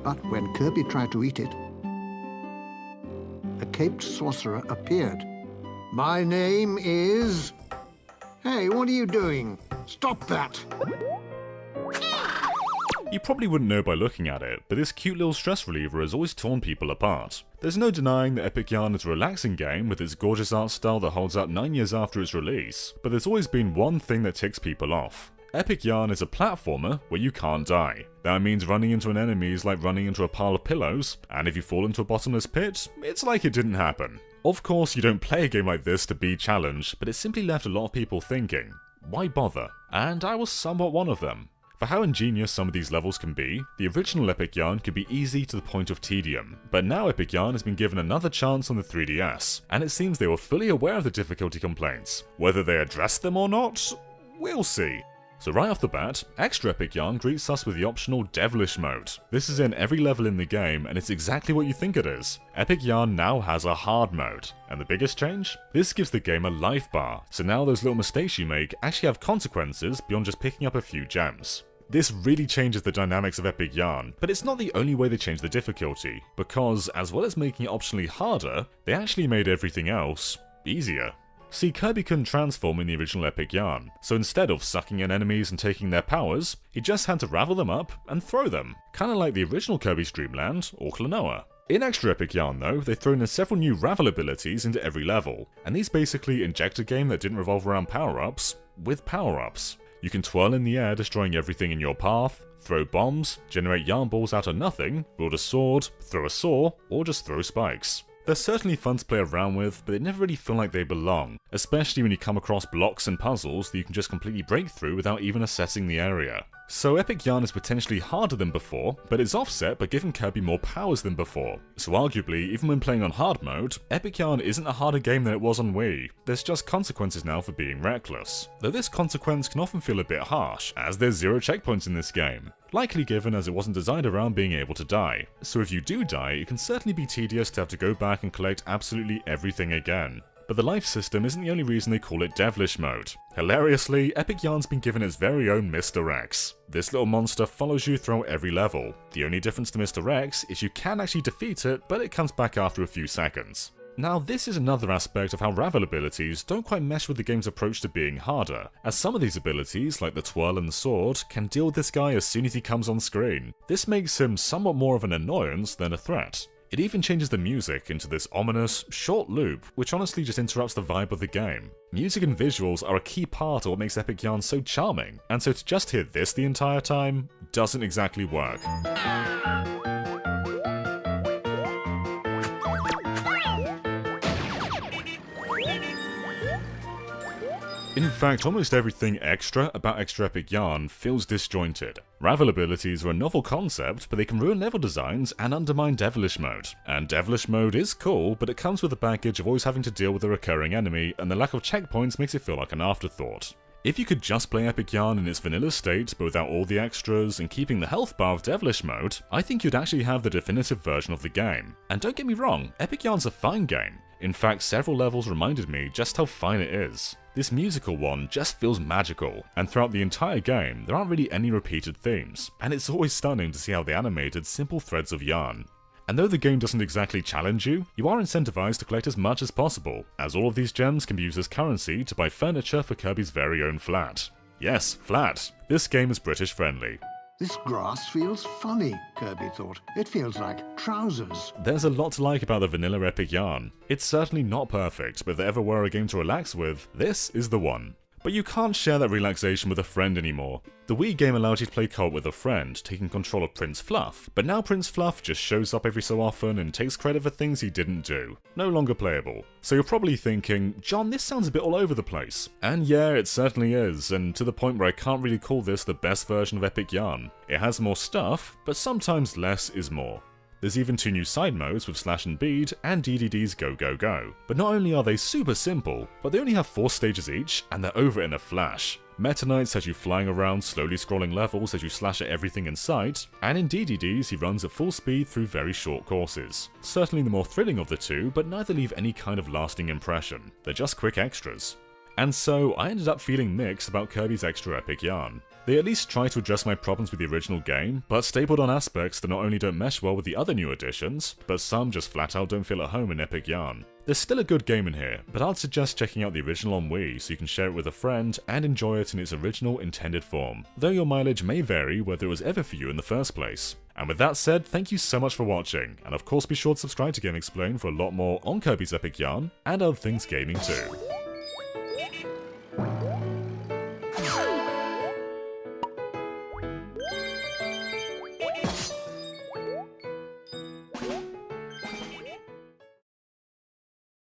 But when Kirby tried to eat it, a caped sorcerer appeared. My name is... Hey, what are you doing? Stop that! You probably wouldn't know by looking at it, but this cute little stress reliever has always torn people apart. There's no denying that Epic Yarn is a relaxing game with its gorgeous art style that holds up 9 years after its release, but there's always been one thing that ticks people off. Epic Yarn is a platformer where you can't die. That means running into an enemy is like running into a pile of pillows, and if you fall into a bottomless pit, it's like it didn't happen. Of course, you don't play a game like this to be challenged, but it simply left a lot of people thinking, why bother? And I was somewhat one of them. For how ingenious some of these levels can be, the original Epic Yarn could be easy to the point of tedium, but now Epic Yarn has been given another chance on the 3DS, and it seems they were fully aware of the difficulty complaints. Whether they addressed them or not, we'll see. So right off the bat, Extra Epic Yarn greets us with the optional Devilish mode. This is in every level in the game, and it's exactly what you think it is. Epic Yarn now has a hard mode. And the biggest change? This gives the game a life bar, so now those little mistakes you make actually have consequences beyond just picking up a few gems. This really changes the dynamics of Epic Yarn, but it's not the only way they change the difficulty, because as well as making it optionally harder, they actually made everything else easier. See, Kirby couldn't transform in the original Epic Yarn, so instead of sucking in enemies and taking their powers, he just had to ravel them up and throw them, kinda like the original Kirby's Dream Land or Klonoa. In Extra Epic Yarn though, they've thrown in several new ravel abilities into every level, and these basically inject a game that didn't revolve around power-ups, with power-ups. You can twirl in the air destroying everything in your path, throw bombs, generate yarn balls out of nothing, wield a sword, throw a saw, or just throw spikes. They're certainly fun to play around with, but they never really feel like they belong, especially when you come across blocks and puzzles that you can just completely break through without even assessing the area. So Epic Yarn is potentially harder than before, but it's offset by giving Kirby more powers than before. So arguably, even when playing on hard mode, Epic Yarn isn't a harder game than it was on Wii. There's just consequences now for being reckless. Though this consequence can often feel a bit harsh, as there's 0 checkpoints in this game. Likely given as it wasn't designed around being able to die. So if you do die, it can certainly be tedious to have to go back and collect absolutely everything again. But the life system isn't the only reason they call it Devilish mode. Hilariously, Epic Yarn's been given its very own Mr. X. This little monster follows you throughout every level. The only difference to Mr. X is you can actually defeat it, but it comes back after a few seconds. Now this is another aspect of how Ravel abilities don't quite mesh with the game's approach to being harder, as some of these abilities, like the twirl and the sword, can deal with this guy as soon as he comes on screen. This makes him somewhat more of an annoyance than a threat. It even changes the music into this ominous, short loop, which honestly just interrupts the vibe of the game. Music and visuals are a key part of what makes Epic Yarn so charming, and so to just hear this the entire time doesn't exactly work. In fact, almost everything extra about Extra Epic Yarn feels disjointed. Ravel abilities are a novel concept, but they can ruin level designs and undermine Devilish mode. And Devilish mode is cool, but it comes with the baggage of always having to deal with a recurring enemy, and the lack of checkpoints makes it feel like an afterthought. If you could just play Epic Yarn in its vanilla state, but without all the extras, and keeping the health bar of Devilish mode, I think you'd actually have the definitive version of the game. And don't get me wrong, Epic Yarn's a fine game. In fact, several levels reminded me just how fine it is. This musical one just feels magical, and throughout the entire game, there aren't really any repeated themes, and it's always stunning to see how they animated simple threads of yarn. And though the game doesn't exactly challenge you, you are incentivized to collect as much as possible, as all of these gems can be used as currency to buy furniture for Kirby's very own flat. Yes, flat. This game is British friendly. This grass feels funny, Kirby thought. It feels like trousers. There's a lot to like about the vanilla Epic Yarn. It's certainly not perfect, but if there ever were a game to relax with, this is the one. But you can't share that relaxation with a friend anymore. The Wii game allowed you to play co-op with a friend, taking control of Prince Fluff, but now Prince Fluff just shows up every so often and takes credit for things he didn't do. No longer playable. So you're probably thinking, John, this sounds a bit all over the place. And yeah, it certainly is, and to the point where I can't really call this the best version of Epic Yarn. It has more stuff, but sometimes less is more. There's even 2 new side modes with Slash and Bead and DDD's Go Go Go. But not only are they super simple, but they only have 4 stages each, and they're over in a flash. Meta Knight has you flying around, slowly scrolling levels as you slash at everything in sight, and in DDD's he runs at full speed through very short courses. Certainly the more thrilling of the two, but neither leave any kind of lasting impression. They're just quick extras. And so I ended up feeling mixed about Kirby's extra epic yarn. They at least try to address my problems with the original game, but stapled on aspects that not only don't mesh well with the other new additions, but some just flat out don't feel at home in epic yarn. There's still a good game in here, but I'd suggest checking out the original on Wii so you can share it with a friend and enjoy it in its original intended form, though your mileage may vary whether it was ever for you in the first place. And with that said, thank you so much for watching, and of course be sure to subscribe to GameXplain for a lot more on Kirby's Epic Yarn, and other things gaming too.